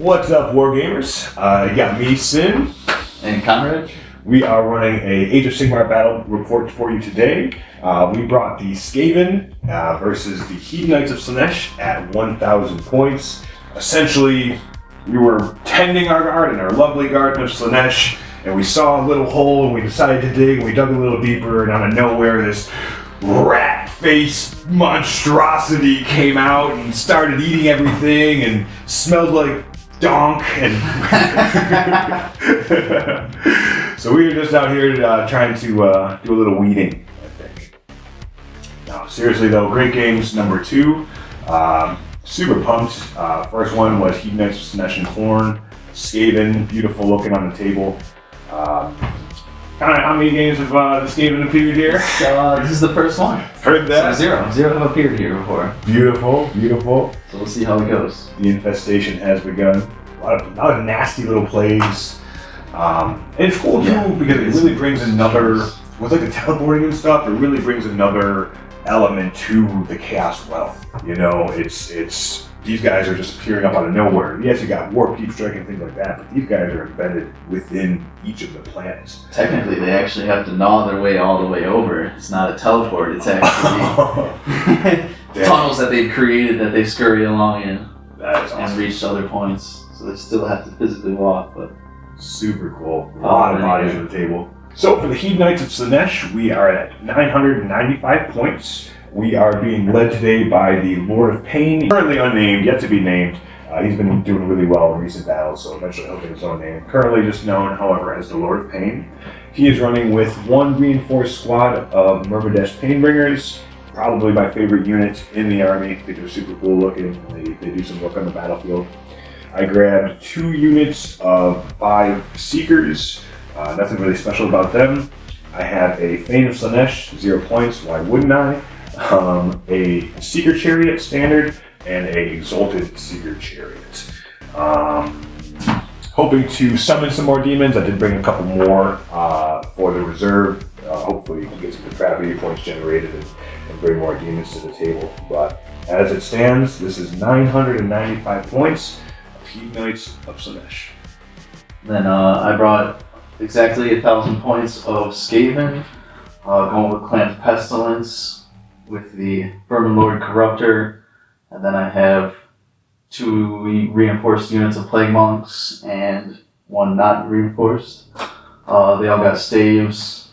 What's up, Wargamers? You got me, Sin. And Conrad. We are running a Age of Sigmar battle report for you today. We brought the Skaven versus the Hedonites of Slaanesh at 1,000 points. Essentially, we were tending our garden, our lovely garden of Slaanesh, and we saw a little hole and we decided to dig, and we dug a little deeper, and out of nowhere this rat-faced monstrosity came out and started eating everything and smelled like donk. And so we were just out here trying to do a little weeding, I think. No, seriously though, great games. Number 2, super pumped. First one was Hedonites of Slaanesh and Horn. Skaven, beautiful looking on the table. How many games have the Skaven appeared here? This is the first one. Heard that? So zero have appeared here before. Beautiful, beautiful. So we'll see how it goes. The infestation has begun. A lot of nasty little plays. And it's cool too because it really brings another, with like the teleporting and stuff, it really brings another element to the Chaos Realm. You know, it's these guys are just appearing up out of nowhere. Yes, you got warp, deep strike, and things like that, but these guys are embedded within each of the planets. Technically, they actually have to gnaw their way all the way over. It's not a teleport, it's actually tunnels that they've created that they scurry along in. That is awesome. And reach other points. So they still have to physically walk, but super cool. A lot of bodies on the table. So for the Hedonites of Slaanesh, we are at 995 points. We are being led today by the Lord of Pain, currently unnamed, yet to be named. He's been doing really well in recent battles, so eventually he'll get his own name. Currently just known, however, as the Lord of Pain. He is running with one reinforced squad of Myrmidesh Painbringers, probably my favorite unit in the army. They're super cool looking. They do some work on the battlefield. I grabbed 2 units of 5 Seekers. Nothing really special about them. I have a Thane of Slaanesh, 0 points. Why wouldn't I? A Seeker Chariot standard and a Exalted Seeker Chariot. Hoping to summon some more demons. I did bring a couple more for the reserve. Hopefully you can get some depravity points generated and bring more demons to the table. But as it stands, this is 995 points of Hedonites of Slaanesh. then I brought exactly 1,000 points of Skaven, going with Clan of Pestilence, with the Vermin Lord Corruptor, and then I have 2 reinforced units of Plague Monks and 1 not reinforced. They all got staves.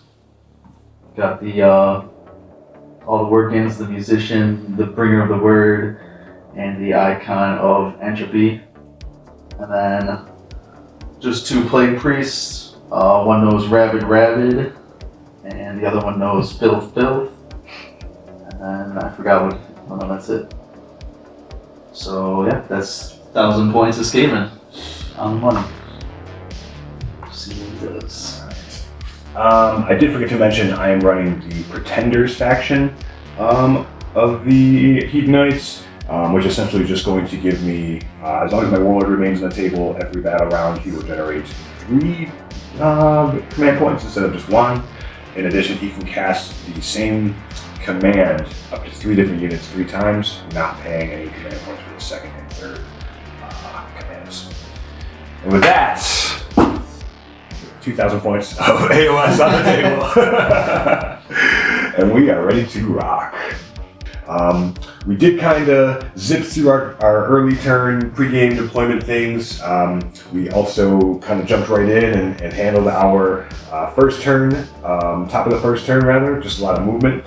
Got the all the work-ins, the Musician, the Bringer of the Word, and the Icon of Entropy. And then just 2 Plague Priests. One knows Rabid, and the other one knows Filth. And I forgot what, that's it. So yeah, that's 1,000 points of Skaven on the money. See what it does. I did forget to mention I am running the Pretenders faction of the Hedonites, which essentially is just going to give me, as long as my warlord remains on the table, every battle round he will generate 3 command points instead of just 1. In addition, he can cast the same command up to 3 different units 3 times, not paying any command points for the second and third commands. And with that, 2,000 points of AOS on the table. And we are ready to rock. We did kind of zip through our early turn pre-game deployment things. We also kind of jumped right in and handled our first turn, top of the first turn rather, just a lot of movement.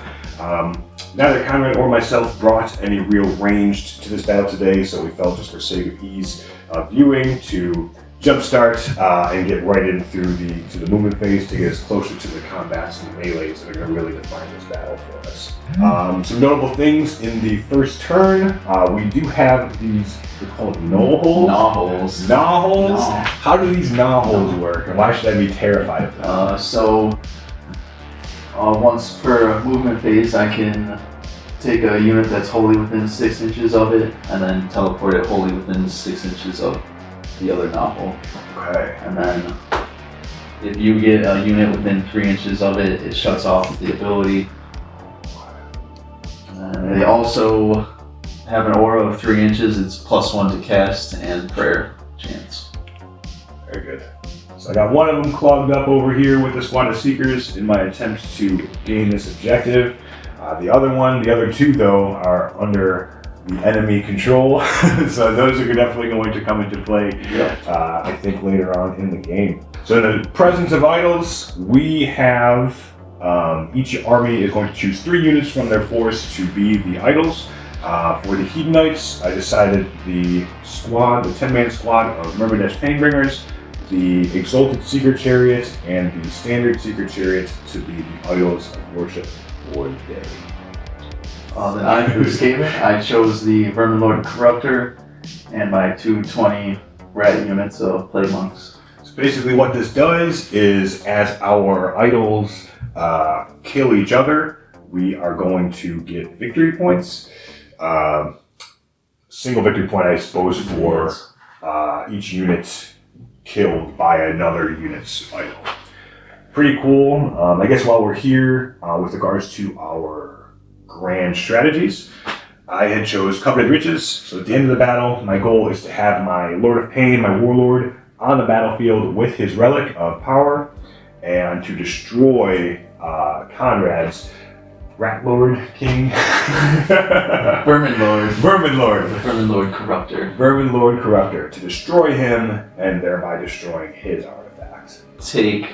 Neither Conrad or myself brought any real ranged to this battle today, so we felt just for sake of ease of viewing to jumpstart and get right in through the movement phase to get us closer to the combats and the melees that are going to really define this battle for us. Some notable things in the first turn, we do have these, we call it gnaw holes. Gnaw holes? Gnaw. How do these gnaw holes work, and why should I be terrified of them? Once per movement phase, I can take a unit that's wholly within 6 inches of it, and then teleport it wholly within 6 inches of the other novel. Okay. And then if you get a unit within 3 inches of it, it shuts off the ability. And they also have an aura of 3 inches. It's +1 to cast and prayer chant. Very good. So I got one of them clogged up over here with the squad of Seekers in my attempts to gain this objective. The other two though, are under the enemy control. So those are definitely going to come into play, I think, later on in the game. So in the presence of idols, we have each army is going to choose 3 units from their force to be the idols. For the Hedonites, I decided the 10-man squad of Myrmidon-Painbringers, the Exalted Seeker Chariot, and the Standard Seeker Chariot to be the idols of worship for the day. Then I, for Skaven, I chose the Vermin Lord Corruptor and my 220 rat units of Plague Monks. So basically what this does is, as our idols kill each other, we are going to get victory points. Single victory point, I suppose, for each unit killed by another unit's idol. Pretty cool. I guess while we're here, with regards to our grand strategies, I had chose Coveted Riches. So at the end of the battle, my goal is to have my Lord of Pain, my Warlord, on the battlefield with his Relic of Power, and to destroy Conrad's Rat Lord King. Vermin Lord. Vermin Lord. Vermin Lord Corruptor. Vermin Lord Corruptor, to destroy him and thereby destroying his artifact. Take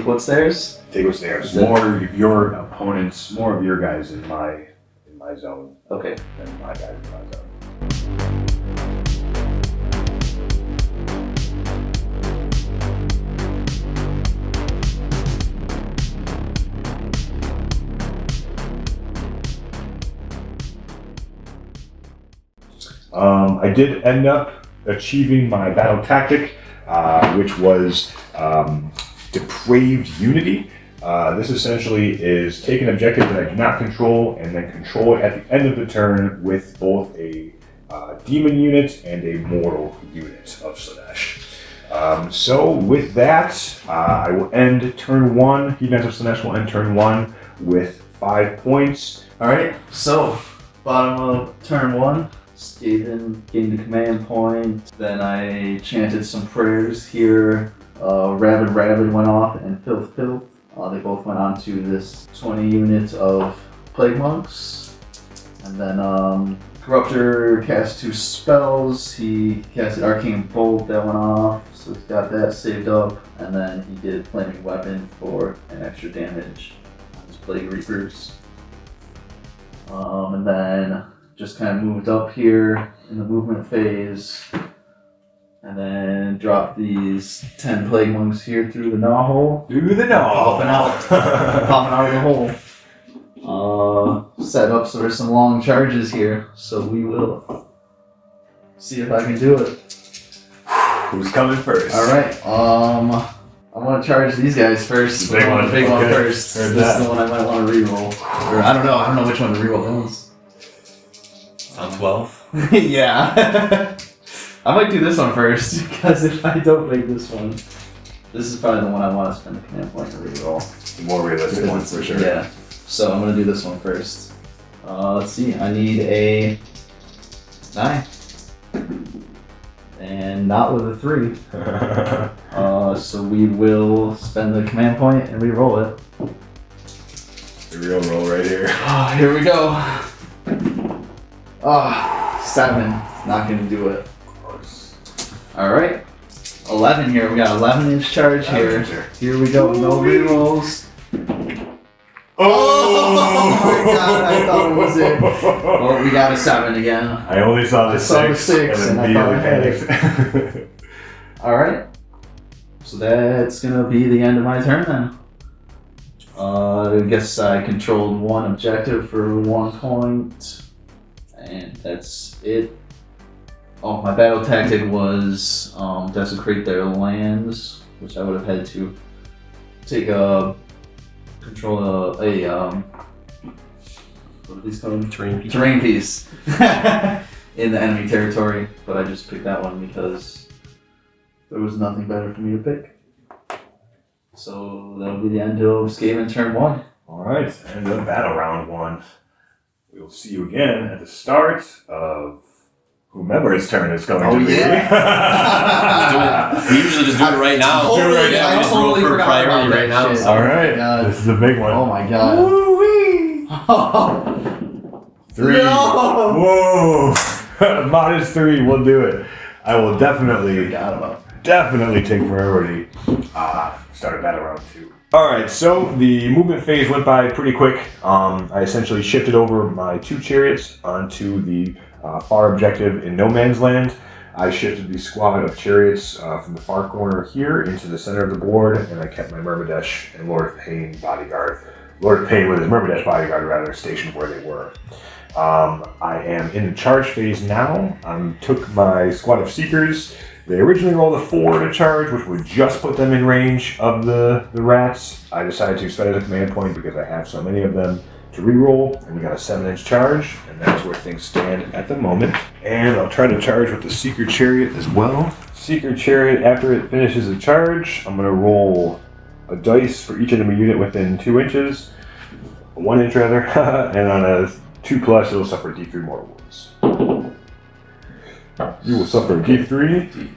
what's theirs? Take what's theirs. More of your opponents, more of your guys in my zone. Okay. Than my guys in my zone. I did end up achieving my battle tactic, which was Depraved Unity. This essentially is take an objective that I do not control and then control it at the end of the turn with both a demon unit and a mortal unit of Slaanesh. So with that, I will end turn 1. Hedonites of Slaanesh will end turn 1 with 5 points. Alright, so bottom of turn 1, Skaven gained a command point. Then I chanted some prayers here. Rabid went off, and Filth. They both went on to this 20 units of Plague Monks. And then Corruptor cast 2 spells. He casted Arcane Bolt, that went off, so he's got that saved up. And then he did Flaming Weapon for an extra damage on his Plague Reapers. And then just kind of moved up here in the movement phase. And then drop these 10 Plague Monks here through the gnaw hole. Through the gnaw. Popping out of the hole. Set up so there's some long charges here. So we will see if I can do it. Who's coming first? Alright, I'm gonna charge these guys first. The big one. The big one first. Heard this that. is the one I might want to reroll. Or I don't know which one to reroll is. On 12? Yeah. I might do this one first, because if I don't make this one, this is probably the one I want to spend the command point to reroll. The more realistic one for sure. Yeah. So I'm going to do this one first. Let's see, I need a 9. And not with a 3. So we will spend the command point and reroll it. The real roll right here. Oh, here we go. 7. Not going to do it. Alright, 11 here. We got 11-inch charge here. Here we go. No rerolls. Oh my god, I thought it was it. Well, we got a 7 again. I only saw the 6 and I thought I had it. Alright, so that's going to be the end of my turn then. I guess I controlled 1 objective for 1 point. And that's it. Oh, my battle tactic was desecrate their lands, which I would have had to take control what are these called? Terrain piece in the enemy territory. But I just picked that one because there was nothing better for me to pick. So that'll be the end of Skaven turn 1. Alright, end of battle round 1. We will see you again at the start of whomever's turn is going Oh, to be. yeah. We usually just do it right now. Totally, do it right now. I We just roll totally for forgot priority about right that now. shit. So. All right, God. this is a big one. Oh my god. Woo-wee. 3. No. Whoa. Modest 3. We'll do it. I will definitely take priority. Start battle round 2. Alright, so the movement phase went by pretty quick. I essentially shifted over my 2 chariots onto the far objective in No Man's Land. I shifted the squad of chariots from the far corner here into the center of the board, and I kept my Myrmidesh and Lord of Pain bodyguard. Lord of Pain with his Myrmidesh bodyguard rather stationed where they were. I am in the charge phase now. Took my squad of Seekers. They originally rolled a 4 to charge, which would just put them in range of the rats. I decided to spend it as a command point because I have so many of them to reroll, and we got a 7-inch charge, and that's where things stand at the moment. And I'll try to charge with the Seeker Chariot as well. Seeker Chariot, after it finishes a charge, I'm going to roll a dice for each enemy unit within 2 inches, 1 inch rather, and on a 2+, it'll suffer D3 mortal wounds. You will suffer D3.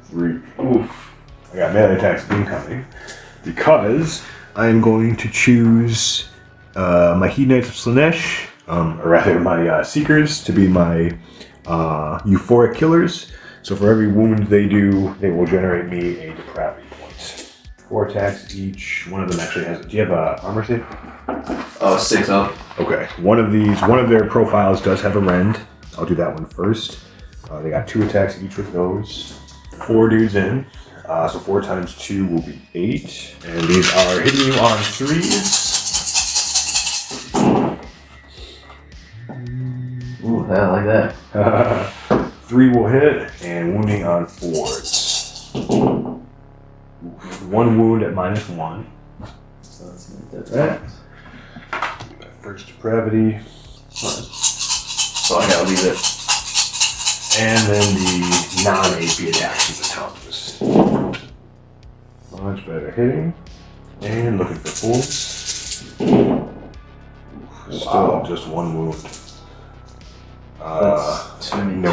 3. Oof. I got melee attacks incoming because I'm going to choose my Hedonites of Slaanesh, or rather my Seekers, to be my euphoric killers. So for every wound they do, they will generate me a depravity point. 4 attacks each. One of them actually has. Do you have a armor save? 6 up. Okay. One of their profiles does have a rend. I'll do that one first. They got 2 attacks each with those. 4 dudes in. So 4 times 2 will be 8. And these are hitting you on 3s. Ooh, I like that. 3 will hit, and wounding on 4s. 1 wound at -1. So let's make that right. First depravity. So I gotta leave it. And then the non-AP attacks with the tongues. Much better hitting. And looking for fools. Still just 1 wound. That's too many. No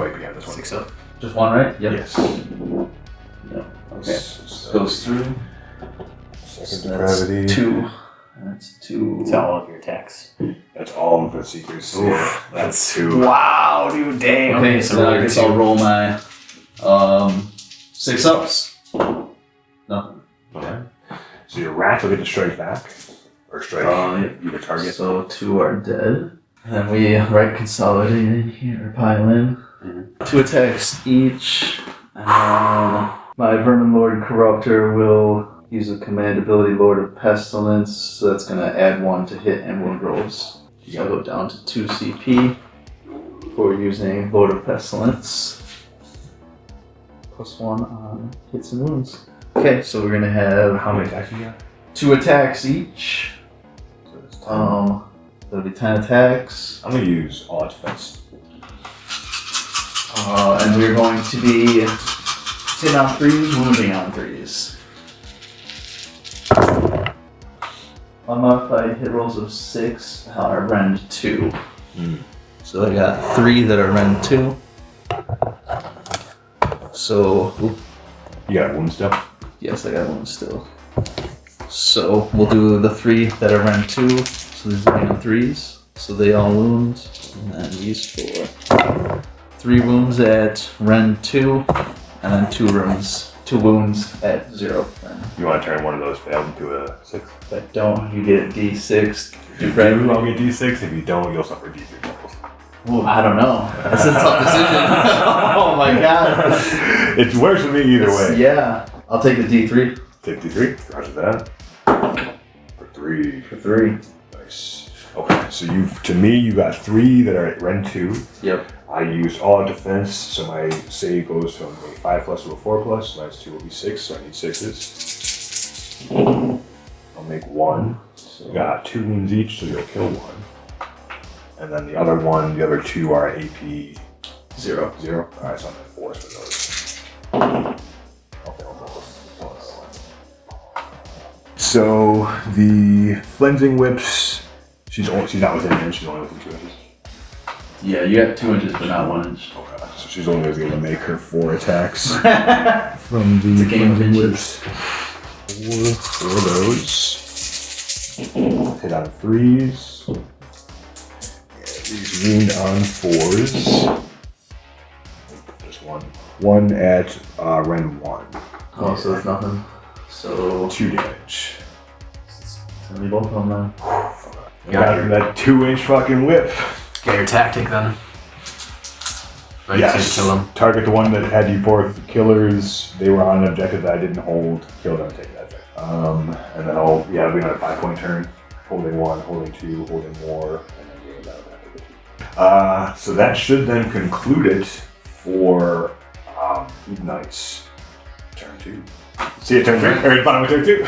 AP on this one. 6 up. Just 1, right? Yep. Yes. Yep. Okay. So Goes through. second So that's depravity. 2. That's 2. It's all of your attacks. That's all of the Seekers. Oof, that's 2. Wow, dude, damn. Okay, so roll now I your guess 2. I'll roll my 6 ups. Nothing. Okay. So your rats will get to strike back. Or strike either target. So 2 are dead. And then we consolidate in here, pile in. Mm-hmm. 2 attacks each. And then my Vermin Lord Corruptor will use a command ability, Lord of Pestilence. So that's going to add 1 to hit and wound rolls. So I'll go down to 2 CP for using Lord of Pestilence. +1 on hits and wounds. Okay, so we're going to have How many attacks you got? 2 attacks each. So it's 10. That'll be 10 attacks. I'm going to use all defense. And we're going to be hitting on 3s, wounding on 3s. My modified hit rolls of 6 are rend 2. So I got 3 that are rend 2. So, You got wound still? yes, I got 1 still. So we'll do the 3 that are rend 2. So these are on 3s. So they all wound. And then these 4. 3 wounds at rend 2. And then 2 wounds at 0. You want to turn one of those failed into a 6? If I don't, you get D6. If you do, I'll get D6. If you don't, you'll suffer D3 levels. Ooh, I don't know. That's a tough decision. Oh my god. It works for me either way. Yeah. I'll take the D3. Take D3. Roger that. For 3. For 3. Nice. Okay, so you got 3 that are at Rend 2. Yep. I used all defense, so my save goes from a 5+ to a 4+. Minus 2 will be 6, so I need 6s. I'll make 1. So you got 2 wounds each, so you'll kill 1. And then the other 2 are AP 0. 0. Alright, so I'm at 4 for those. Okay, I'll roll. So the Flensing Whips, she's not within range, she's only within 2 inches. Yeah, you got 2 inches, but not 1 inch. Okay. So she's only going to be able to make her 4 attacks from It's the a game of flaming inches. whips. Four of those. Hit on 3s. These wound on 4s. Just one. One at Ren 1. Oh, so it's nothing. So 2 damage. it's gonna be both of them then. Got her that 2-inch fucking whip. Get your tactic then. Right, Yes. to kill them. Target the one that had you 4 killers. They were on an objective that I didn't hold. Kill them, take that. And then it'll be another 5-point turn. Holding 1, holding 2, holding more, and then doing that after the 2. So that should then conclude it for Hedonite's turn 2. See you turn 3, or bottom of turn 2.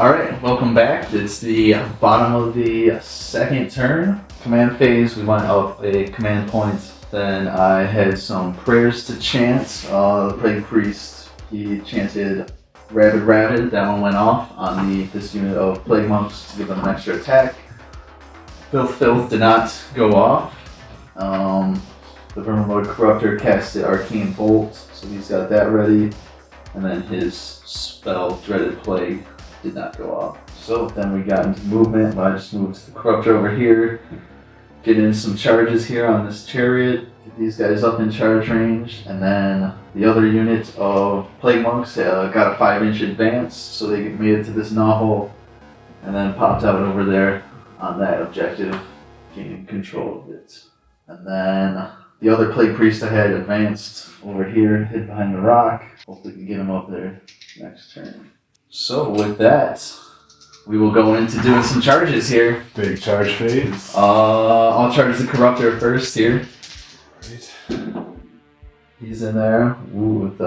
Alright, welcome back. It's the bottom of the second turn. Command phase, we went up a command point. Then I had some prayers to chant. The Plague Priest, he chanted Rabid Rabid. That one went off on this unit of Plague Monks to give them an extra attack. Filth did not go off. The Verminlord Corruptor cast the Arcane Bolt, so he's got that ready. And then his spell, Dreaded Plague, did not go off. So then we got into movement. I just moved the Corruptor over here. Get in some charges here on this chariot. Get these guys up in charge range. And then the other unit of Plague Monks got a 5-inch advance. So they made it to this novel. And then popped out over there on that objective. Gaining control of it. And then the other Plague Priest I had advanced over here, hid behind the rock. Hopefully we can get him up there next turn. So with that, we will go into doing some charges here. Big charge phase. I'll charge the Corruptor first here. Right. He's in there. Ooh, with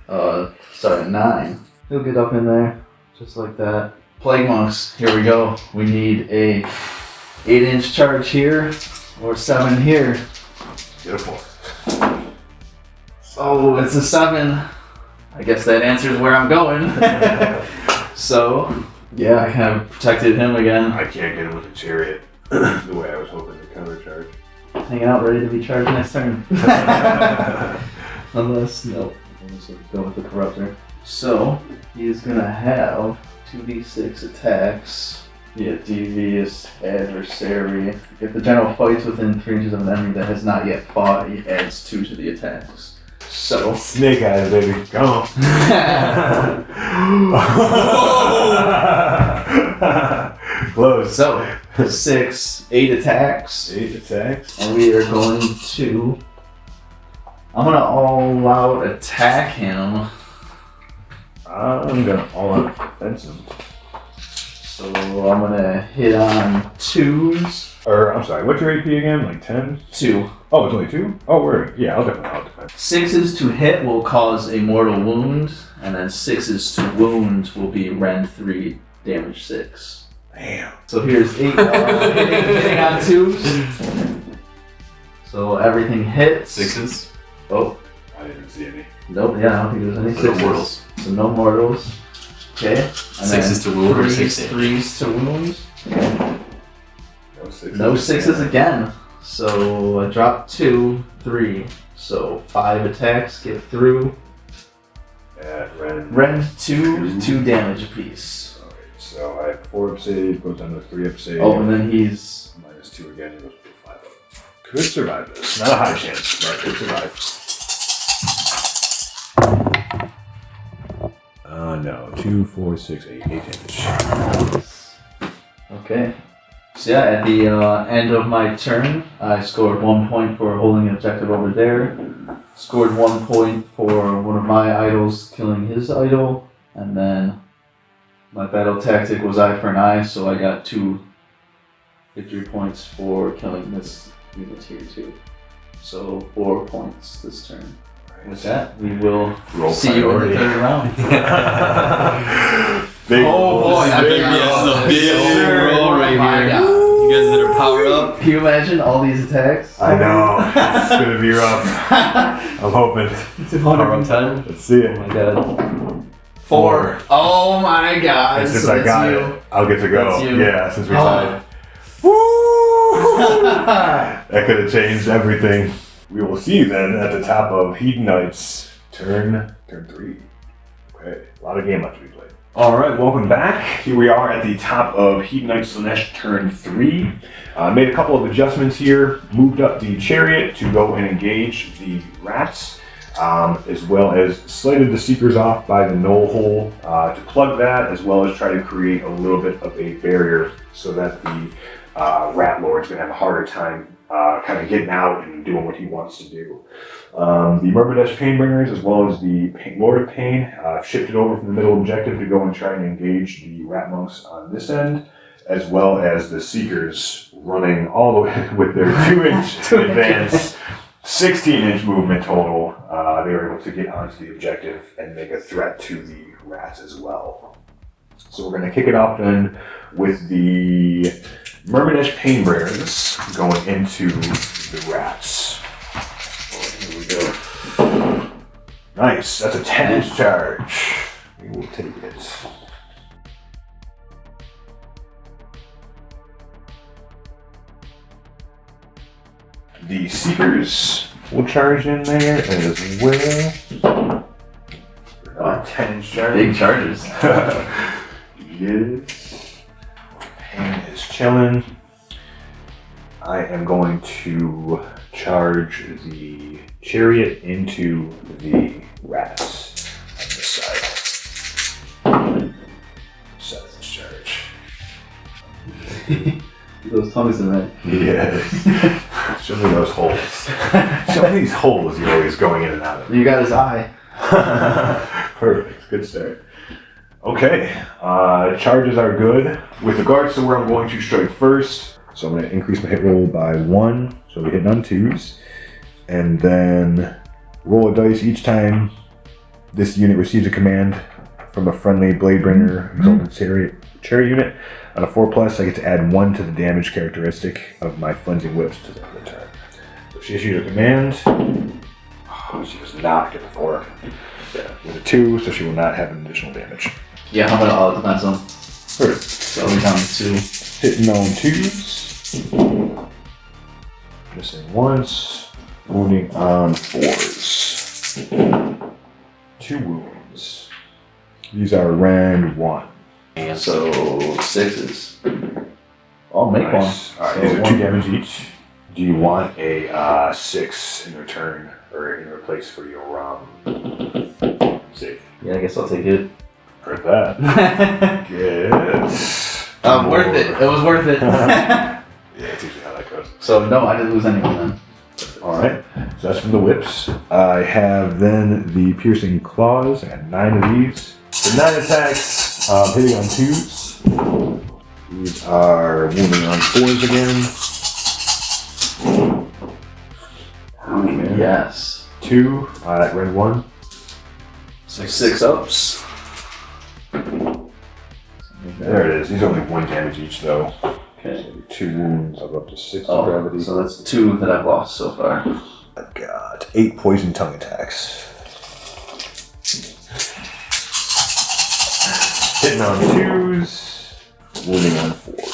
9. He'll get up in there, just like that. Plague Monks, here we go. We need a 8-inch charge here, or 7 here. Get a 4. Oh, it's a 7. I guess that answers where I'm going. So, yeah, I kind of protected him again. I can't get him with a chariot the way I was hoping to counter charge. Hanging out, ready to be charged next turn. Unless, nope. Let's go with the Corruptor. So, he's gonna have 2d6 attacks. Yeah, devious adversary. If the general fights within 3 inches of an enemy that has not yet fought, he adds 2 to the attacks. So, Snake eyes, baby. Come on. Close. so 8 attacks. 8 attacks. And we are going to... I'm going to all out attack him. I'm gonna all out defense him. So I'm going to hit on 2s. Or, I'm sorry, what's your AP again? Like 10? 2. Oh, it's only 2? Oh, word. Yeah, I'll definitely out defense. 6s to hit will cause a mortal wound. And then 6s to wound will be rend 3, damage 6. Damn. So here's 8 hitting on 2s. So everything hits. 6s. Oh, I didn't see any. nope, yeah, I don't think there's any 6s. No mortals. So no mortals. Okay. And 6s to wound or 6 damage. 3s to wound. No 6s. No 6s again. So I dropped 2, 3. So 5 attacks get through. Yeah, random. Rend 2 damage apiece. Alright, so I have 4 up save, goes down to 3 up save. Oh, and then he's... Minus 2 again, it goes to 5 up. Could survive this. Not a high chance, but could survive. No. 2, 4, 6, 8. 8 damage. Okay. So yeah, at the end of my turn, I scored 1 point for holding an objective over there. Scored 1 point for one of my idols killing his idol. And then my battle tactic was eye for an eye, so I got 2 victory points for killing this unit here too. So 4 points this turn. With that, we will Roll see you in the third round. Big Oh boy, I Big, think yes, a big Sure. roll right Oh my here. God. You guys better power up. Can you imagine all these attacks? I know. It's gonna be rough. I'm hoping. Power up time. Let's see Oh it. my god. 4. Oh my god. And since So I that's got you. it, I'll get to go. That's you. Yeah, since we Oh. tied. Woo! That could have changed everything. We will see you then at the top of Hedonites turn 3. Okay, a lot of game left to be played. Alright, welcome back. Here we are at the top of Hedonites of Slaanesh turn 3. Made a couple of adjustments here. Moved up the chariot to go and engage the rats, as well as slated the seekers off by the knoll hole to plug that, as well as try to create a little bit of a barrier so that the rat lord's going to have a harder time kind of getting out and doing what he wants to do. The Murmurdesh Painbringers, as well as the Lord of Pain, shifted over from the middle objective to go and try and engage the rat monks on this end, as well as the Seekers running all the way with their 2-inch advance, 16-inch movement total. They were able to get onto the objective and make a threat to the rats as well. So we're going to kick it off then with the Murmurdesh Painbringers going into the rats. Here we go. Nice, that's a 10-inch charge. We will take it. The Seekers will charge in there as well. 10-inch charge. Big charges. Yes. Pain is chilling. I am going to charge the chariot into the rats on this side. 7-inch charge. Those tongues in there. Yes. Show me those holes. Show me these holes you're always going in and out of. You got his eye. Perfect. Good start. Okay. Charges are good. With regards to where I'm going to strike first, so I'm going to increase my hit roll by 1. So we hit on 2s. And then roll a dice each time this unit receives a command from a friendly Bladebringer Exalted Chariot unit. On a 4+, I get to add 1 to the damage characteristic of my Flensing Whips to the end of the turn. So she issues a command. Oh, she does not get the 4. Yeah, with a 2, so she will not have an additional damage. Yeah, how about all it depends on? Perfect. So we're down to 2. Hitting on 2s. Missing once. Wounding on 4s. 2 wounds. These are rand 1. So 6s. I'll make Nice. one. Alright, So these are 2 1. damage each. Do you want a 6 in return, or in replace for your save? Yeah, I guess I'll take it. Heard that. Yes. Worth it. It was worth it. Yeah, it's usually how that goes. So no, I didn't lose anyone then. Alright, so that's from the whips. I have then the piercing claws. I got 9 of these. So 9 attacks, hitting on 2s. These are wounding on 4s again. Okay. Yes. 2, red 1. 6 ups. There it is. These are only 1 damage each though. Okay. So 2 wounds, I'll go up to 6 Oh, gravity. so that's 2 that I've lost so far. I've got 8 poison tongue attacks. Hitting on 2s, wounding on 4s.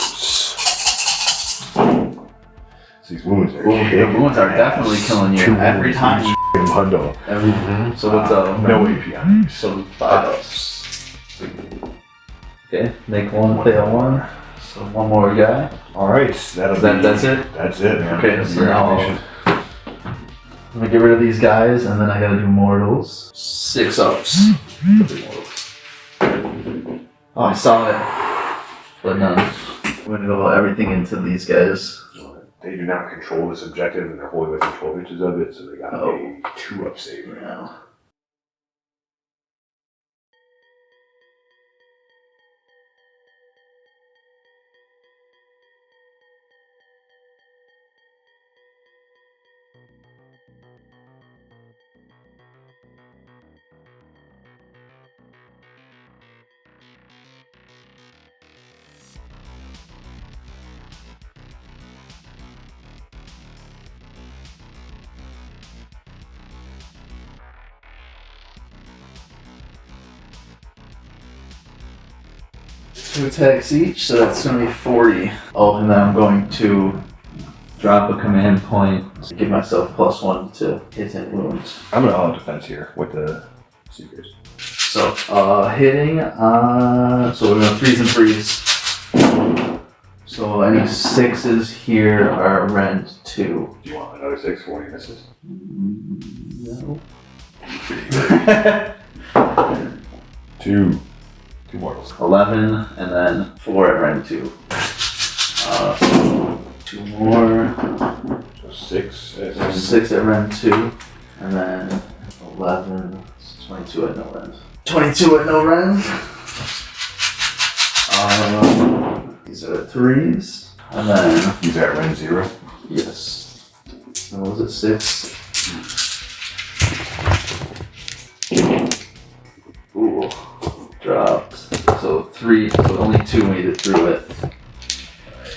So these wounds are The wounds are definitely killing you 2 every wounds time. each bundle. So what's up? No AP on these. So 5 ups. Okay, make 1, fail 1. So 1 more guy. Alright, That's it? That's it, man. Okay, That's so your now activation. I'm gonna get rid of these guys, and then I gotta do mortals. 6 ups. Oh, I saw it. But no. I'm gonna go everything into these guys. They do not control this objective, and they're holding within 12 inches of it, so they got a 2-up save right now. 2 attacks each, so that's going to be 40. Oh, and then I'm going to drop a command point to give myself +1 to hit and wounds. I'm gonna all defense here with the Seekers. So, hitting on. So we're going 3s and 3s. So any 6s here are rend 2. Do you want another 6 for when he misses? No. 2 mortals. 11, and then 4 at rend 2. 2 more. So 6. 6 at rend 2, and then 11. 22 at no rend. 22 at no rend. These are 3s, and then He's at Ren 0. yes. And what was it? 6. Ooh, dropped. So 3. So only 2 made it through it.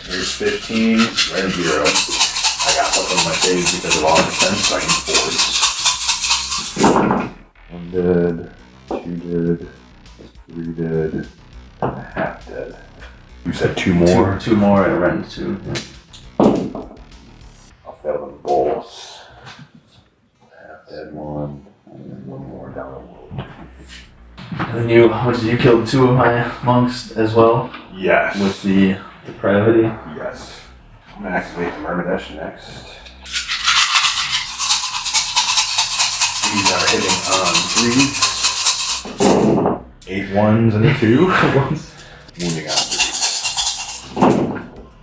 Here's 15, Ren 0. I got something on my page because of all defense, so I can force. 1 dead, 2 dead, 3 dead, and a half dead. You said 2 more? 2 more at rend 2. Yeah. I'll fail them both. Half dead 1, and then 1 more down the road. And then what did you kill 2 of my monks as well? Yes. With the depravity? Yes. I'm gonna activate the Myrmidesh next. These are hitting on 3s. 8 1s and a 2. Wounding on 3s.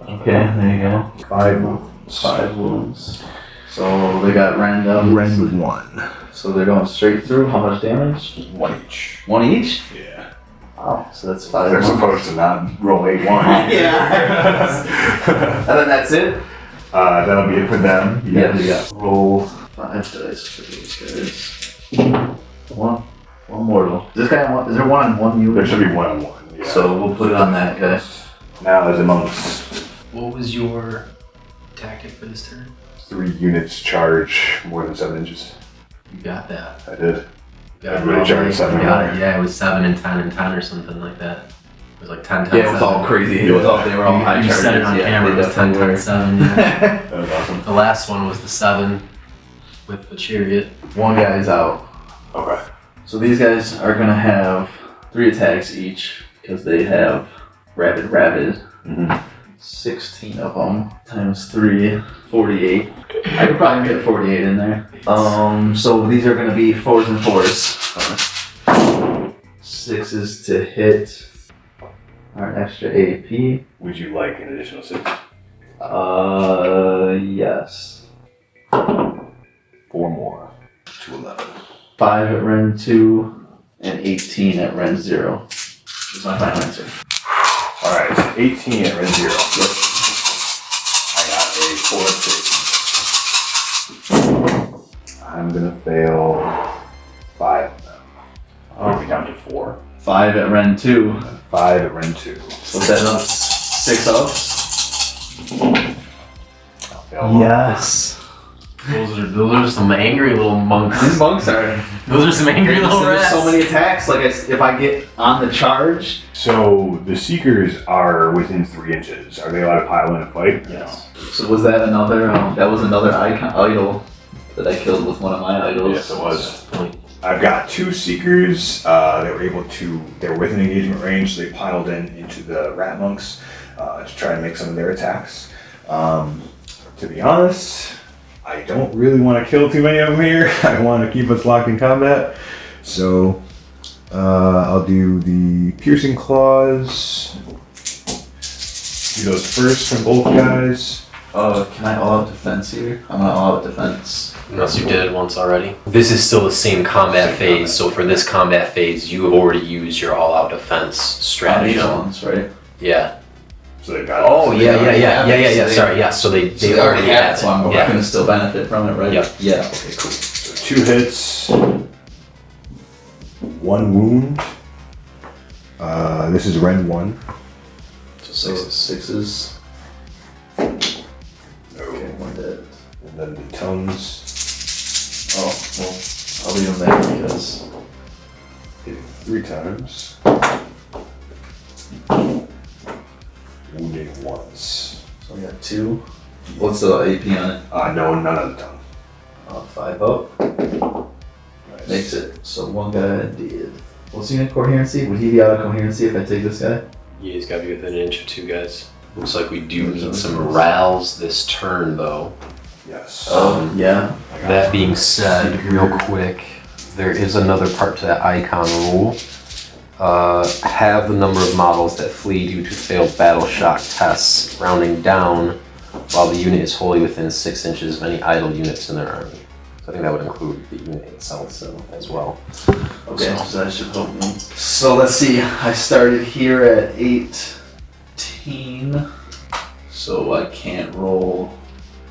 Okay, there you go. 5 wounds. 5 wounds. So they got random. Rend 1. So they're going straight through. How much damage? 1 each. 1 each? Yeah. Wow, so that's 5 They're wounds. supposed to not roll 8 1. Yeah. And then that's it? That'll be it for them. Yes. Roll 5 dice for these guys. 1 mortal. Is there 1 on 1 unit? There should be 1 on 1. Yeah. So we'll put it on that guy. Now as a monks, What was your tactic for this turn? 3 units charge more than 7 inches. You got that. I did. Got Everybody it. charged 7 You got more. it. Yeah, it was 7 and 10 and 10 or something like that. It was like 10 times. Yeah, it was all crazy. It was all, they were all high You charges. said it on yeah, camera. It they was 10 definitely times 7. Yeah. That was awesome. The last one was the 7 with the chariot. were. 1 guy's out. Okay. So these guys are gonna have 3 attacks each because they have rabid. Mm-hmm. 16 of them times 3, 48. I could probably fit 48 in there. So these are gonna be 4s and 4s. 6s to hit are an extra AP. Would you like an additional 6? Yes. 4 more to 11. 5 at rend 2 and 18 at rend 0. Is my final answer. Alright, so 18 at Ren 0. Yep. I got a 4 of 6. I'm gonna fail 5 of them. I'll be down to 4. 5 at rend 2. And 5 at Ren 2. So that's 6 ups. I'll fail 1. Yes. Those are some angry little monks. These monks are. Those are some angry little There's rats. so many attacks. Like if I get on the charge. So the Seekers are within 3 inches. Are they allowed to pile in and fight? Yes. So was that another? That was another idol that I killed with one of my idols. Yes, it was. I've got 2 Seekers that were able to, they were within engagement range, so they piled into the Rat Monks to try and make some of their attacks. To be honest, I don't really want to kill too many of them here. I want to keep us locked in combat. So I'll do the Piercing Claws. Do those first from both guys. Can I all out defense here? I'm gonna all out defense. Unless you did it once already. This is still the same combat phase, so for this combat phase, you have already used your all-out defense strategy. These ones, right? Yeah. So they've got. Oh, yeah. So they- Sorry, yeah. So they already have it, so I'm yeah. gonna still benefit from it, right? Yep. Yeah. Okay. Cool. So 2 hits, 1 wound. This is Ren 1. So 6s. Okay, 1 dead. And then the tongues. Oh well, I'll leave them there because. Hit 3 times. wounding ones. So we got 2. What's the AP on it? No, none of the tongue. 5 up. Nice. Makes it. So one guy did. What's unit coherency? Would he be out of coherency if I take this guy? Yeah, he's got to be within an inch of 2 guys. Looks like we do need some rals this turn, though. Yes. Yeah. That being said, real quick, there is another part to that icon rule. Have the number of models that flee due to failed battle shock tests rounding down while the unit is wholly within 6 inches of any idle units in their army. So I think that would include the unit itself as well. Okay, so that should help me. So let's see, I started here at 18. So I can't roll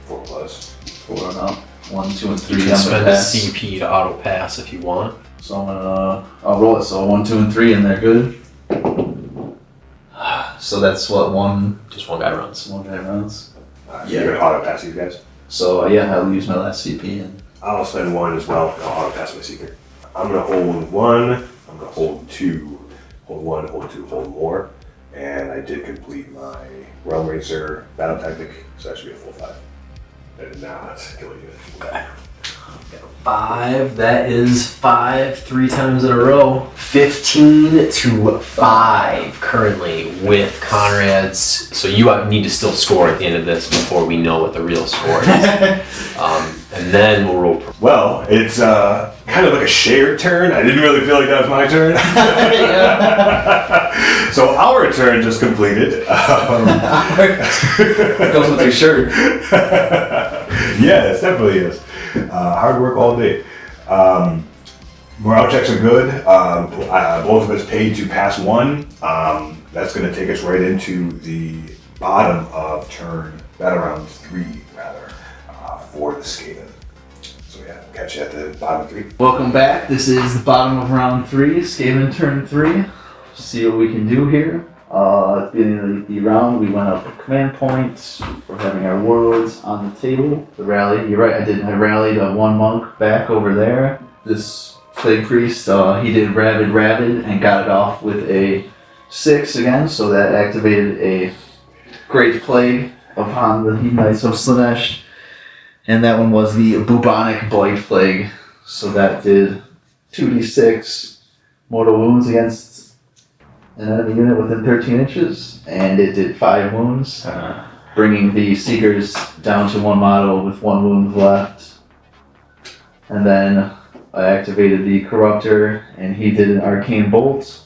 4 plus. 4 and up. 1, 2, and 3 You on can the spend pass. CP to auto pass if you want. So I'll roll it. So 1, 2, and 3, and they're good. So that's what Just one guy runs. one guy runs. You're gonna auto pass these guys. So yeah, I'll use my last CP and I'll spend 1 as well. I'll auto pass my seeker. I'm gonna hold 1. I'm gonna hold 2. Hold 1. Hold 2. Hold more. And I did complete my Realm Racer battle tactic, so that should be a full 5. I did not kill a unit. Okay. 5, that is 5, 3 times in a row. 15 to 5 currently with Conrad's. So you need to still score at the end of this before we know what the real score is. And then we'll roll. Well, it's kind of like a shared turn. I didn't really feel like that was my turn. So our turn just completed. goes with your shirt. Yeah, it definitely is. Hard work all day. Morale checks are good. Both of us paid to pass 1. That's going to take us right into the bottom of turn, that around 3 rather, for the Skaven. So yeah, catch you at the bottom of 3. Welcome back. This is the bottom of round 3, Skaven turn 3. See what we can do here. At the beginning of the round, we went up a command point. We're having our warlords on the table. The rally, you're right, I rallied 1 monk back over there. This plague priest, he did rabid, and got it off with a 6 again, so that activated a great plague upon the Hedonites of Slaanesh. And that one was the bubonic blight plague. So that did 2d6 mortal wounds against an enemy unit within 13 inches, and it did 5 wounds, bringing the Seekers down to 1 model with 1 wound left. And then I activated the Corruptor, and he did an Arcane Bolt.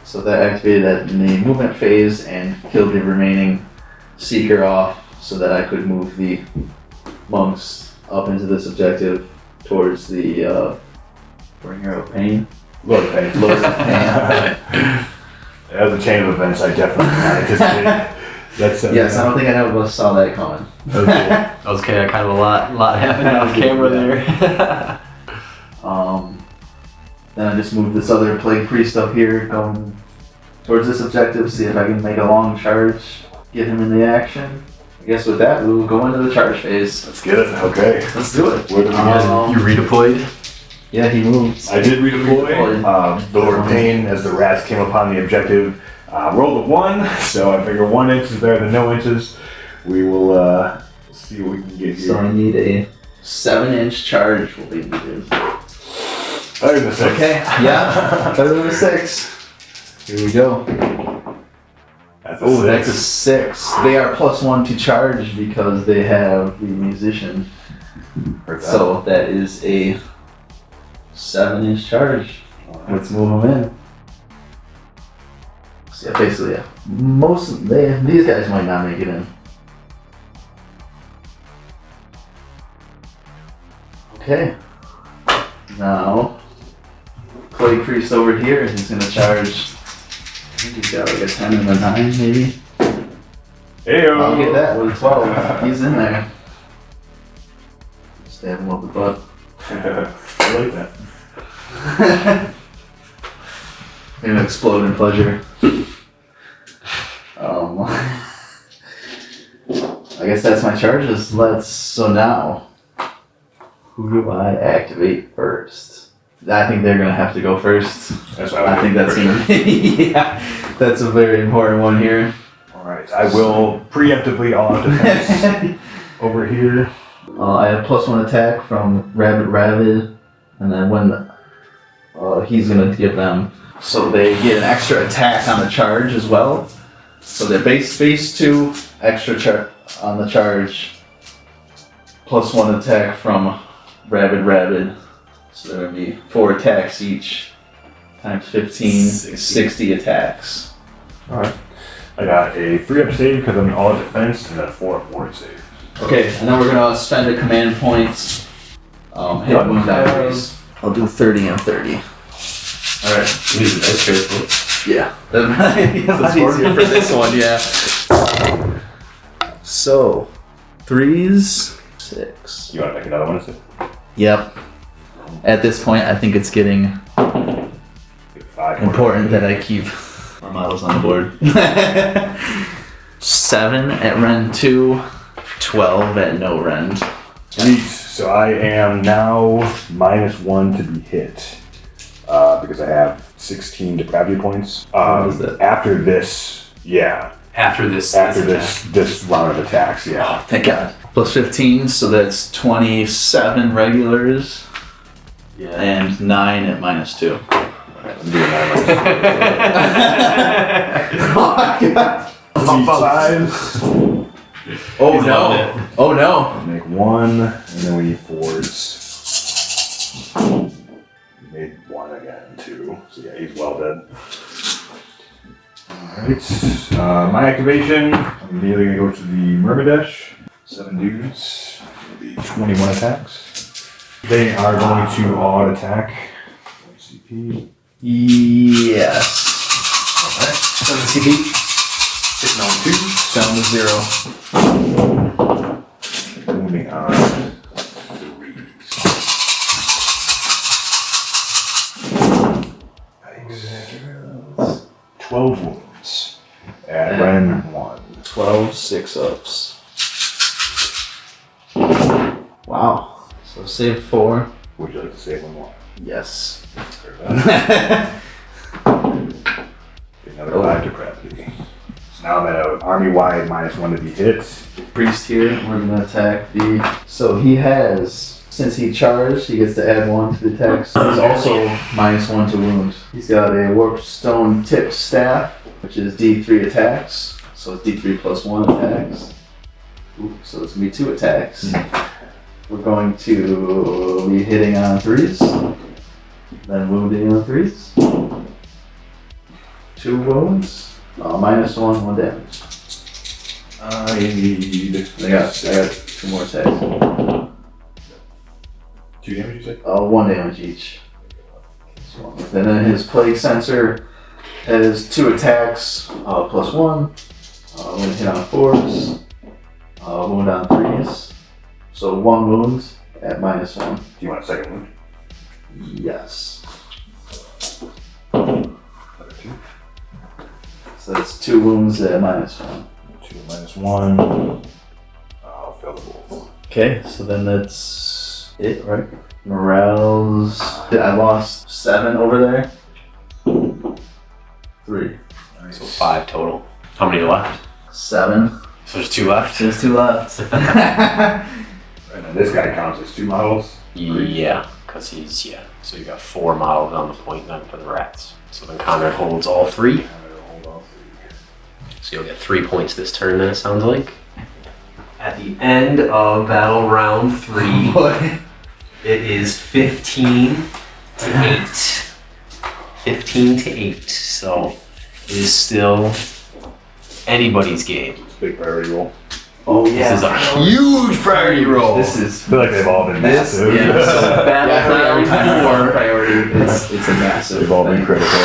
So that activated that in the movement phase and killed the remaining Seeker off so that I could move the monks up into this objective towards the Bringer of Pain. Lord of Pain. Lord of Pain. As a chain of events, I definitely not anticipated. That's Yes, I don't think any of us saw that coming. That was kind of a lot happened off camera there. Then I just moved this other Plague Priest up here, going towards this objective, see if I can make a long charge, get him in the action. I guess with that, we'll go into the charge phase. Let's get it. Okay. Let's do it. Where do we get You redeployed? Yeah, he moves. I did redeploy. The Lord of Pain, as the rats came upon the objective, rolled a 1, so I figure 1 inch is better than no inches. We will see what we can get here. So I need a 7-inch charge will be needed. Better than a 6. Okay, yeah, better than a 6. Here we go. That's a Oh, 6. that's a 6. They are +1 to charge because they have the musician. So that is a 7-inch charge. Let's move them in. So yeah, basically, yeah. These guys might not make it in. Okay. Now, Plague Priest over here is going to charge. I think he's got like a 10 and a 9, maybe. Heyo. I'll get that with a 12. He's in there. Stab him up the butt. I like that. Gonna explode in pleasure. I guess that's my charges. So now, who do I activate first? I think they're gonna have to go first. That's what I think that's gonna be, yeah. That's a very important one here. Alright, I will preemptively on defense over here. I have +1 attack from Rabbit, and then when he's gonna give them, so they get an extra attack on the charge as well. So they're base 2, extra on the charge, +1 attack from Rabbit. So there would be 4 attacks each, times 15, 60 attacks. Alright. I got a 3-up save because I'm all defense, and then a 4-up ward save. Okay, and then we're gonna spend a command point. Hit wound dice. I'll do 30 and 30. Alright. Use the dice carefully. Yeah, that might be a lot easier for this one, yeah. So, 3s, 6. You want to make another one instead? Yep. At this point, I think it's getting Get 5 important that I keep my models on the board. 7 at Rend 2, 12 at no Rend. Sweet. So I am now -1 to be hit because I have 16 depravity points. What is that? After this, yeah. After this This round of attacks, yeah. Oh, thank God. Plus 15, so that's 27 regulars. Yeah. And 9 at -2. I'm doing that. Oh my God. Fives. Oh no. Oh no. Make 1, and then we need 4s. Made 1 again, 2. So yeah, he's well dead. Alright. My activation, I'm immediately going to go to the Myrmidesh. 7 dudes. It'll be 21 attacks. They are going to all attack. CP. Yes. Alright. 7 CP. Hitting on 2. Moving on. 3s. 12 wounds. At Ren 1. 12 6-ups. Wow. So save 4. Would you like to save one more? Yes. Another 5 depravity. So now I'm at an army-wide -1 to be hit. Priest here, we're gonna attack the. So he has, since he charged, he gets to add 1 to the attacks. He's also -1 to wound. He's got a warpstone tipped staff, which is D3 attacks. So it's D3 plus 1 attacks. Ooh, so it's gonna be 2 attacks. We're going to be hitting on 3s, then wounding on 3s. 2 wounds, -1, 1 damage. I need. I got 2 more attacks. 2 damage, you said? 1 damage each. And then his plague sensor has 2 attacks, +1. When hit on 4s, wound on 3s. So 1 wound at -1. Do you want a second wound? Yes. Another 2. So that's 2 wounds at -1. 2 -1. I'll fill the wolf. Okay, so then that's it, right? Morale's. I lost 7 over there. 3. So 5 total. How many left? 7. So there's 2 left? There's 2 left. And then this guy counts as 2 models. Yeah, because he's, yeah. So you got 4 models on the point then for the rats. So then Conrad holds all 3. I'm gonna hold all 3. So you'll get 3 points this turn then, it sounds like. At the end of battle round 3, it is 15 to 8. 15 to 8. So it is still anybody's game. Big priority roll. Oh This is a huge priority roll. This is I feel like they've all been massive. Yeah, so battle Yeah, round 4 priority. It's a massive. They've all been thing. critical.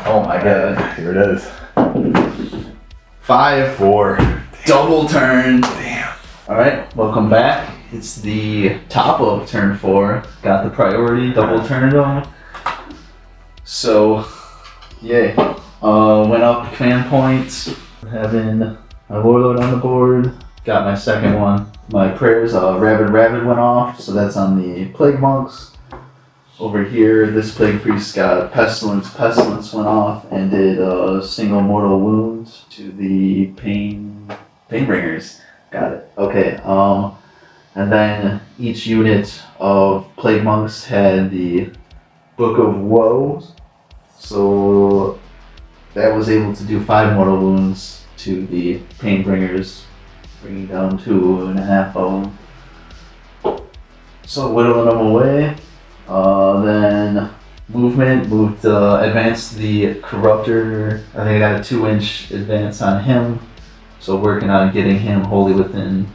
Oh my god. Here it is. 5. 4. Double turn. Damn. Alright, welcome back. It's the top of turn 4. Got the priority, double turned on. So, yay. Went up command points. Having my warlord on the board. Got my second one. My prayers, Rabid went off, so that's on the plague monks. over here, this plague priest got pestilence. Pestilence went off and did a single mortal wound to the painbringers. Got it. Okay. And then each unit of plague monks had the Book of Woe, so that was able to do 5 mortal wounds to the painbringers, bringing down 2.5 of them. So whittling them away. Then movement, advanced the Corruptor. I think I got a 2-inch advance on him. So working on getting him wholly within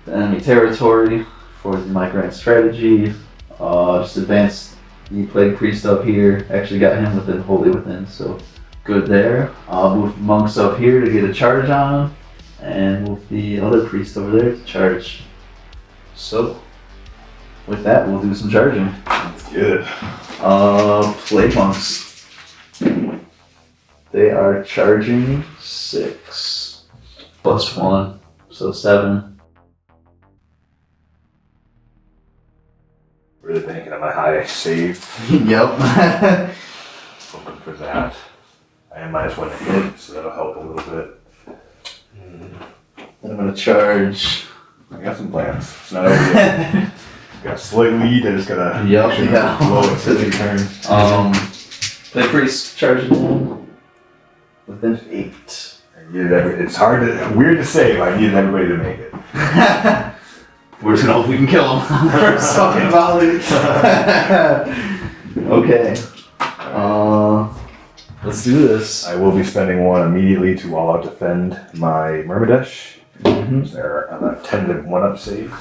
the enemy territory for my grand strategy. Just advanced the Plague Priest up here. Actually got him wholly within, so good there. Moved monks up here to get a charge on him. And moved the other priest over there to charge. So with that, we'll do some charging. That's good. Plague monks. They are charging 6 plus 1, so 7. Really banking on my high save. Yep. Hoping for that. I am -1 to hit, so that'll help a little bit. Then I'm gonna charge. I got some plans. It's not over yet. Got a slight lead. I just gotta Yep, make sure yeah. blow it to the turn. Plague priest charging in within 8. It's weird to say, but I needed everybody to make it. We're just gonna hope we can kill him on the first fucking volley. Okay. Let's do this. I will be spending 1 immediately to all out defend my Myrmidesh. They're on a tentative 1-up save.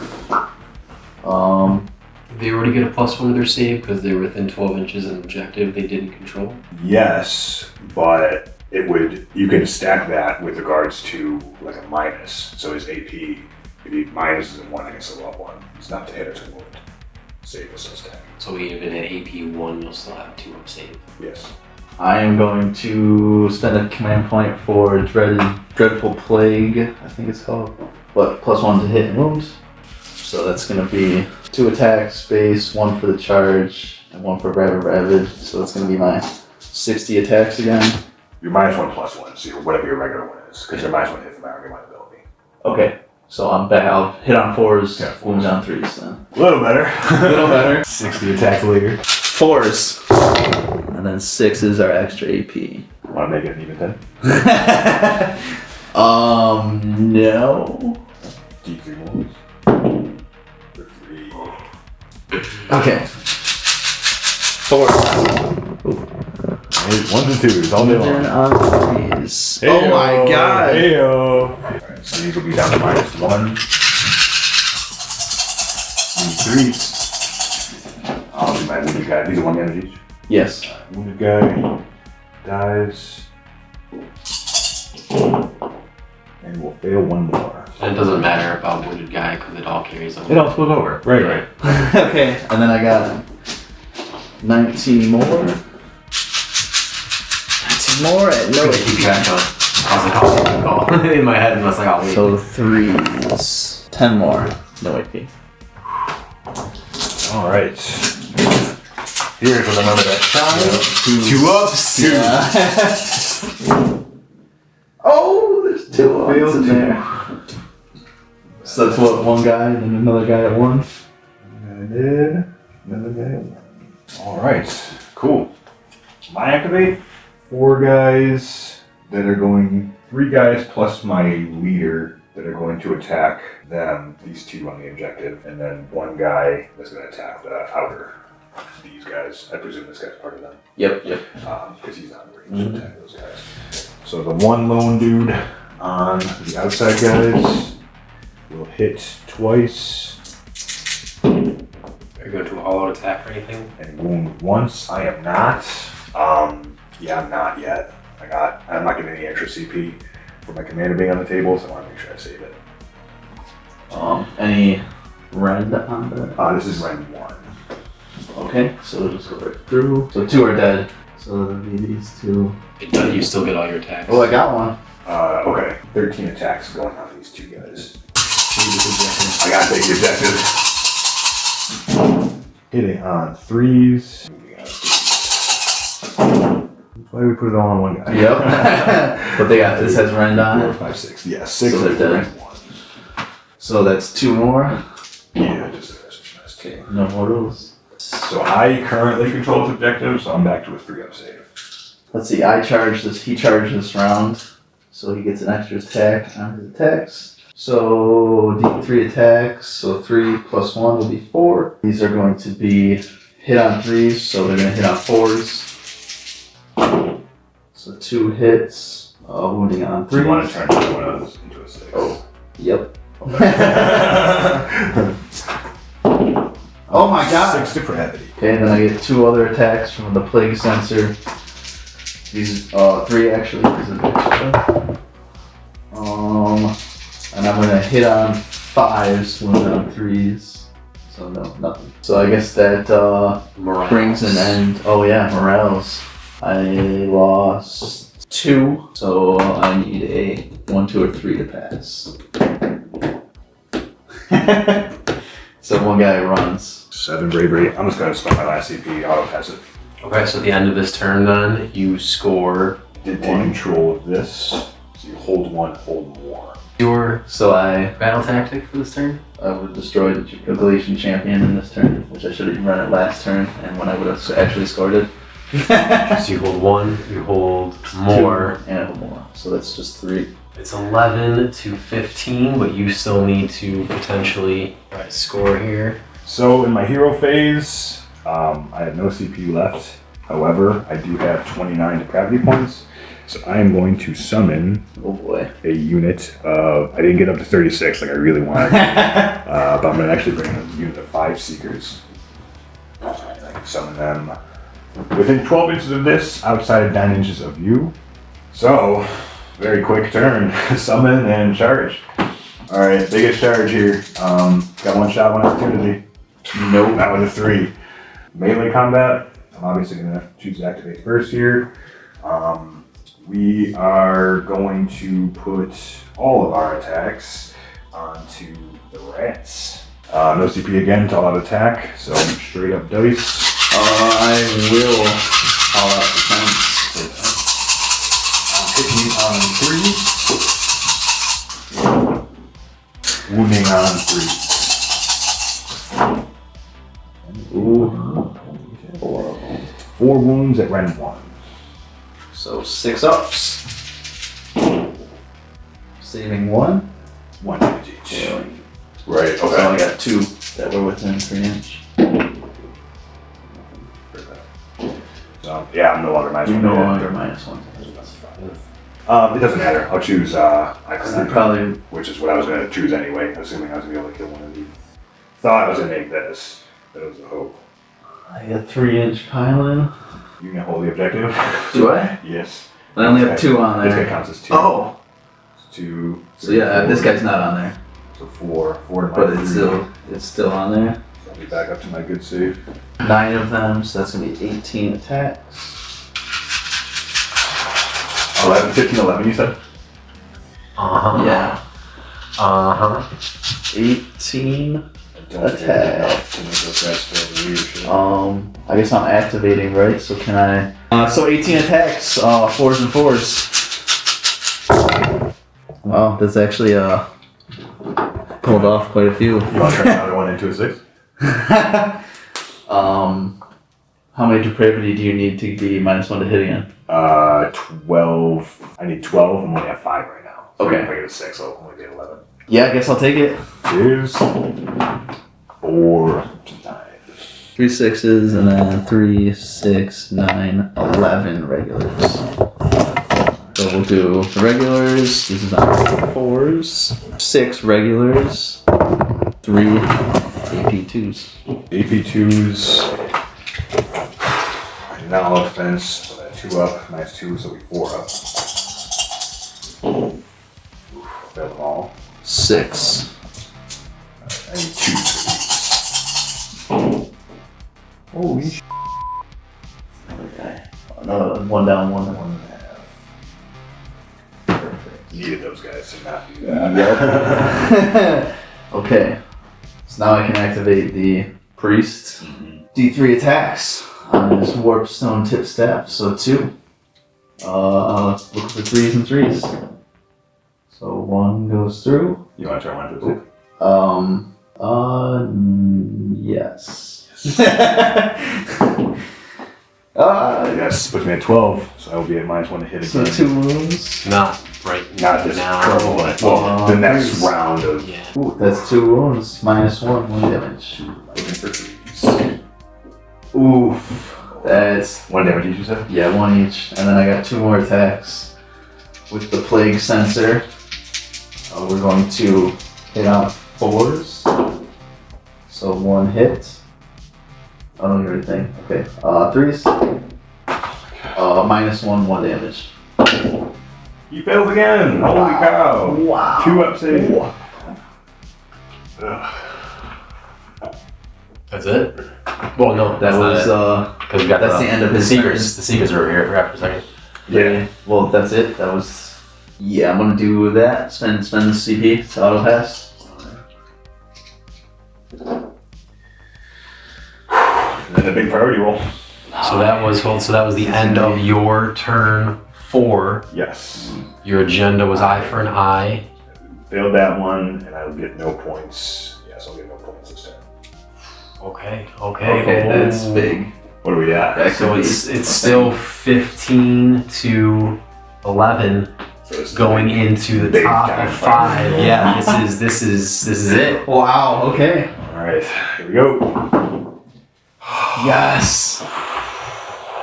They already get a +1 to their save because they're within 12 inches of an objective they didn't control. Yes, but you can stack that with regards to like a minus. So his AP, if he minuses in 1 against a level 1, it's not to hit or to wound. Save is still stack. So even at AP1, you'll still have 2-up save. Yes. I am going to spend a command point for Dreadful Plague, I think it's called. But +1 to hit and wound. So that's going to be 2 attacks, base, 1 for the charge, and 1 for Ravage. So that's going to be my 60 attacks again. You're -1 +1, so whatever your regular one is, because you're -1 hit from my ability. Okay, so I'm back. I'll hit on 4s, Yeah, wound on 3s then. A little better. A little better. 60 attacks later. 4s. And then 6s are extra AP. Want to make it an even 10? No. D3 wounds. For 3. Okay. 4. 1s and 2s all day Then long. on 3s. Oh my god! Heyo! Alright, so these will be down to -1. These 3s. I'll do my wounded guy. These are 1 damage each. Yes. Wounded guy dies. And we'll fail 1 more. And it doesn't matter about wounded guy because it all carries over. It all spills over. Right. Okay, and then I got 19 more. 19 more at no. Keep track of. I was like, oh, call in my head, and I was like, oh, wait. So 3s. 10 more. No AP. Alright. Here's what I remember that shot. 2 ups, 2. Oh, there's 2 ups in there. So that's what, 1 guy and then another guy at 1? Another guy at 1. Alright, cool. My activate, 4 guys that are going, 3 guys plus my leader that are going to attack them, these 2 on the objective, and then 1 guy that's going to attack the outer. These guys, I presume this guy's part of them. Yep. Because he's on range to attack those guys. So the 1 lone dude on the outside guys will hit twice. Are you going to an all-out attack or anything? And wound once. I am not. Yeah, I'm not yet. I'm not getting any extra CP for my commander being on the table, so I want to make sure I save it. Any rend on the? This is round 1. Okay, so we'll just go right through. So 2 are dead. So that'll be these 2. You still get all your attacks. Oh, I got 1. Okay. 13 attacks going on these 2 guys. I gotta take the objective. Hitting on 3s. Why do we put it all on one guy? Yep. But they got this has rend on 4, it. 5, 6. Yeah, 6 So they're dead. 1. So that's 2 more. Yeah, just Okay, no more rules. So I currently control his objective, so I'm back to a 3-up save. Let's see, I charge this, he charged this round. So he gets an extra attack on his attacks. So D3 attacks, so 3 plus 1 will be 4. These are going to be hit on 3s, so they're going to hit on 4s. So 2 hits, wounding on 3. You want to turn one of those into a 6. Oh, yep. Oh my god! 6 depravity. Okay, and then I get 2 other attacks from the plague sensor. These 3 actually, because of extra. And I'm gonna hit on 5s, wound on 3s. So no, nothing. So I guess that brings an end. Oh yeah, morales. I lost 2, so I need a 1, 2, or 3 to pass. So one guy runs. 7 bravery. I'm just gonna spend my last CP, auto pass it. Okay, so at the end of this turn then, you score Did take control of this. So you hold 1, hold more. your So I battle tactic for this turn. would destroy the Galatian champion in this turn, which I should have run it last turn, and when I would have actually scored it. So you hold 1, you hold more. 2, and I hold more. So that's just 3. It's 11 to 15, but you still need to potentially score here. So in my hero phase, I have no CPU left. However, I do have 29 depravity points. So I am going to summon Oh boy. a unit of, I didn't get up to 36 like I really wanted, but I'm going to actually bring a unit of 5 Seekers. I can summon them within 12 inches of this, outside 9 inches of you. So, very quick turn. Summon and charge. Alright, biggest charge here. Got 1 shot, 1 opportunity. Nope, that was a 3. Melee combat. I'm obviously going to choose to activate first here. We are going to put all of our attacks onto the rats. No CP again to all out attack, so straight up dice. I will call out defense. Hitting on 3. Wounding on 3. Ooh. 4 wounds at rend 1. So 6 ups. Saving 1. 1 damage each. Failing. Right, So I got 2 that were within 3 inch. Yeah, I'm no longer minus You're 1. no longer -1. It doesn't matter. I'll choose Icon, Probably. which is what I was going to choose anyway, assuming I was going to be able to kill one of these. Thought I was going to make this. That was a hope. I got 3-inch pylon. You can hold the objective? Do I? Yes. I only have 2 on This guy there. counts as 2. Oh! 2. So yeah, 4. this guy's not on there. So 4. 4 to my But 3. it's still on there. So I'll be back up to my good save. 9 of them, so that's gonna be 18 attacks. 11, 15, 11, you said? Uh-huh. Yeah. Uh-huh. 18. Don't Attack. take it enough to make those guys feel the leadership. I guess I'm activating, right? So can I? So 18 attacks, 4s and 4s. Wow, that's actually pulled off quite a few. You want to turn another one into a 6? How many depravity do you need to be -1 to hit again? 12. I need 12. I'm only at 5 right now. So Okay. if I get a 6, I'll only get 11. Yeah, I guess I'll take it. Here's 4 to 9. 3 6s and then 3, 6, 9, 11 regulars. So we'll do the regulars. This is on 4s. 6 regulars. 3 AP2s. AP2s. Now offense. So that 2 up. Nice 2, so we 4 up. Failed them all. 6. I need 2 for these. Holy sh**. Okay. Another 1 down, 1 down. 1.5. Perfect. Needed those guys to not do that. Okay. So now I can activate the priest. D3 attacks on his warp stone tip staff. So 2. Look for 3s and 3s. So 1 goes through. You want to try one to two? Yes. Yes, puts me at 12, so I will be at -1 to hit So again. 2 wounds. Not right Not this now. trouble, but well, the next threes. round of Yeah. Ooh, that's 2 wounds. -1 damage. looking for threes. Oof. That's 1 damage each, you said? yeah, 1 each. And then I got 2 more attacks with the plague sensor. We're going to hit on 4s. So 1 hit. I don't hear anything. Okay. 3s. -1, 1 damage. He failed again! Holy cow! Wow. 2 up save. That's it? Well, no, That was because we got that's the end of the his secrets. The secrets are here after a second. Yeah. Well, that's it. That was. Yeah, I'm gonna do that. Spend the CP to auto pass. And then the big priority roll. So that was the end of your turn 4. Yes. Your agenda was eye for an eye. Failed that one, and I'll get no points. Yes, I'll get no points this time. Okay. Okay, that's big. What are we at? That So could be it's still 15 to 11 So this is going big. into the Big top time of fight. 5. Yeah, this is it. Wow. Okay. All right, here we go. Yes.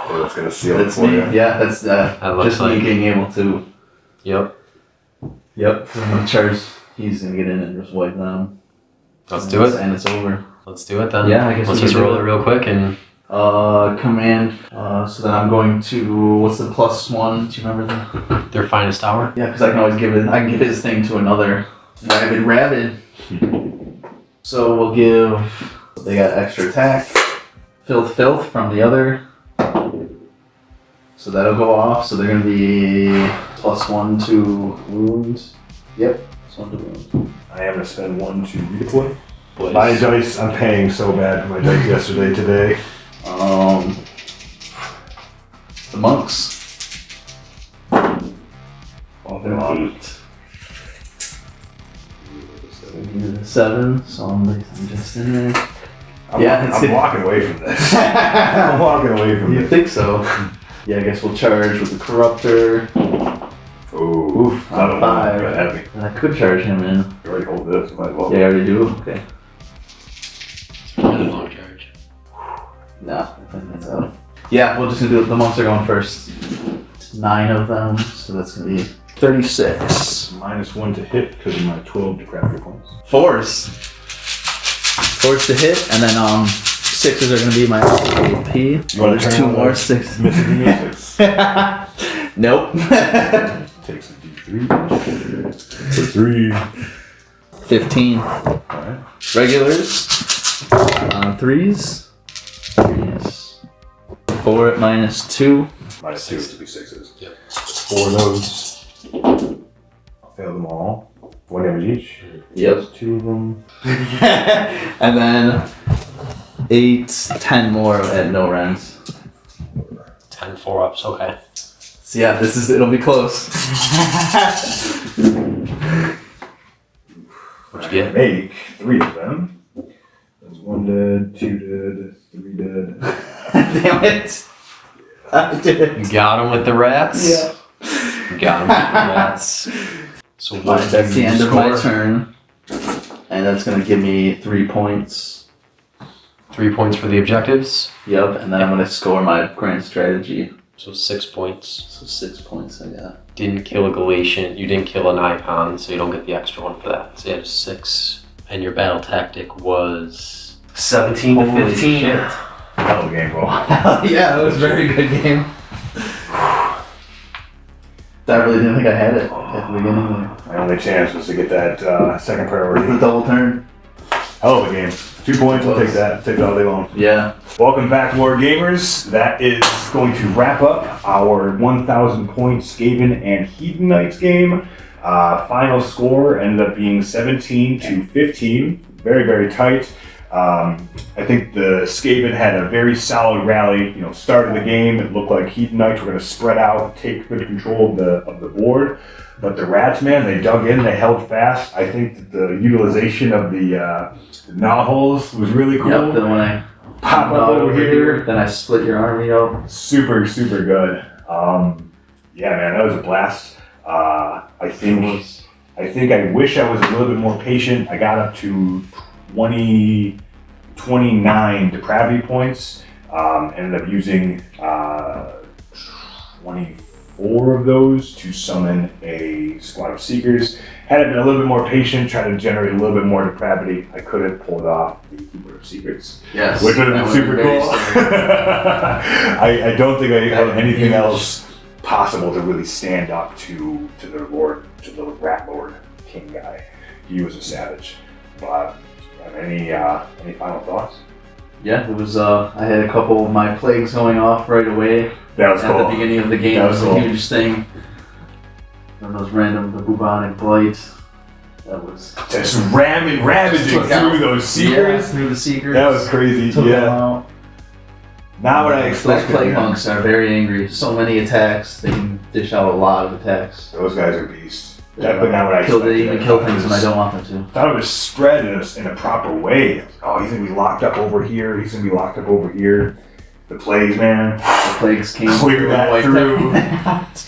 Oh, that's gonna seal it That's for me. you. Yeah, that's looks just me like- being able to. Yep. Yep. I'm gonna charge. He's gonna get in and just wipe them. Let's do it. And it's over. Let's do it then. Yeah, I guess Let's we just can do roll it it. real quick and Command. So then I'm going to. What's the +1? Do you remember that? their finest hour. Yeah, because I can always give it. I can give his thing to another rabid. So we'll give. They got extra attack. Filth from the other. So that'll go off. So they're gonna be +1 to wound. Yep, +1 to wound. I am gonna spend 1 to redeploy. Please. My dice, I'm paying so bad for my dice yesterday, today. The monks. All them 8. 7. So I'm just in there. I'm, Yeah, it's I'm good. walking away from this. I'm walking away from You this. think so? Yeah, I guess we'll charge with the corruptor. Ooh, Oof, not a 5. 1, but heavy. And I could charge him in. You already hold this, might as well. Yeah, I already do. Okay. Really long charge. No, I think that's out. Yeah, we'll just do it. The monks are going first. 9 of them, so that's gonna be 36. -1 to hit because of my 12 decrepit points. Force to hit, and then 6s are gonna be my AP. You wanna There's turn 2 on more the 6. Missing D6. Nope. Take some D3. For 3. 15 Alright. regulars. 3s. 4 at -2. -2 to be 6s. Yep. 4 of those. Fail them all. 1 damage each. Yep. That's 2 of them. And then 8, 10 more at no rounds. 10 4-ups, okay. So yeah, it'll be close. What'd you get? Make 3 of them. That's 1 dead, 2 dead, 3 dead. Damn it. I did it. You got him with the rats? Yeah. You got him with the rats. So what That's did the you end of my score? turn. And that's gonna give me 3 points. 3 points for the objectives. Yep, and then I'm gonna score my grand strategy. So 6 points. So 6 points I got. Didn't kill a Galatian. You didn't kill an icon, so you don't get the extra one for that. So you had 6. And your battle tactic was 17 to Holy 15. shit. Hell of a game roll. Yeah, that was a very good game. I really didn't think I had it at the beginning there. My only chance was to get that second The priority. double turn. Hell of a game. 2 points, we'll take that. Take it all day long. Yeah. Welcome back, War Gamers. That is going to wrap up our 1,000 point Skaven and Hedonites game. Final score ended up being 17 to 15. Very, very tight. I think the Skaven had a very solid rally. You know, start of the game, it looked like Hedonites were going to spread out, take good control of the board. But the Rats, man, they dug in, they held fast. I think that the utilization of the knotholes was really cool. Yep, then when I Pop up over here. then I split your army up. Super, super good. Yeah, man, that was a blast. I think I wish I was a little bit more patient. I got up to 29 depravity points. Ended up using 24 of those to summon a squad of Seekers. Had I been a little bit more patient, tried to generate a little bit more depravity, I could have pulled off the Keeper of Secrets. Yes. Which would have been super cool. I don't think I had anything else possible to really stand up to the Lord, to the Rat Lord King guy. He was a savage. But any final thoughts? Yeah, it was. I had a couple of my plagues going off right away. That was at cool. the beginning of the game. That Was was a cool. huge thing. And those the bubonic blight. That was Just ravaging Took out. through those Seekers. through the Seekers. That was crazy. Took them Yeah. out. Not what I Those expected. plague man. monks are very angry. So many attacks. They can dish out a lot of attacks. Those guys are beasts. Definitely not what I expected. They even kill things when I don't want them to. Thought it was spread in a proper way. Oh, he's gonna be locked up over here. He's gonna be locked up over here. The plagues, man, The plagues came Clear through that and wiped through. everything out.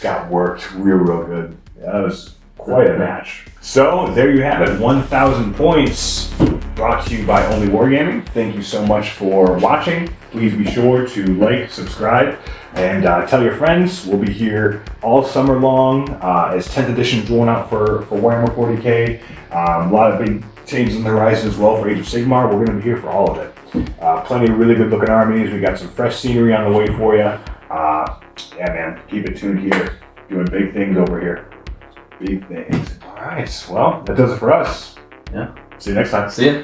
got worked real good. Yeah, that was quite a match. So there you have it, 1,000 points brought to you by Only Wargaming. Thank you so much for watching. Please be sure to like, subscribe, and tell your friends. We'll be here all summer long as 10th edition is rolling out for Warhammer 40K. A lot of big changes on the horizon as well for Age of Sigmar. We're going to be here for all of it. Plenty of really good looking armies. We got some fresh scenery on the way for you. Yeah, man, keep it tuned here. Doing big things over here. Big things. All right, well, that does it for us. Yeah. See you next time. See ya.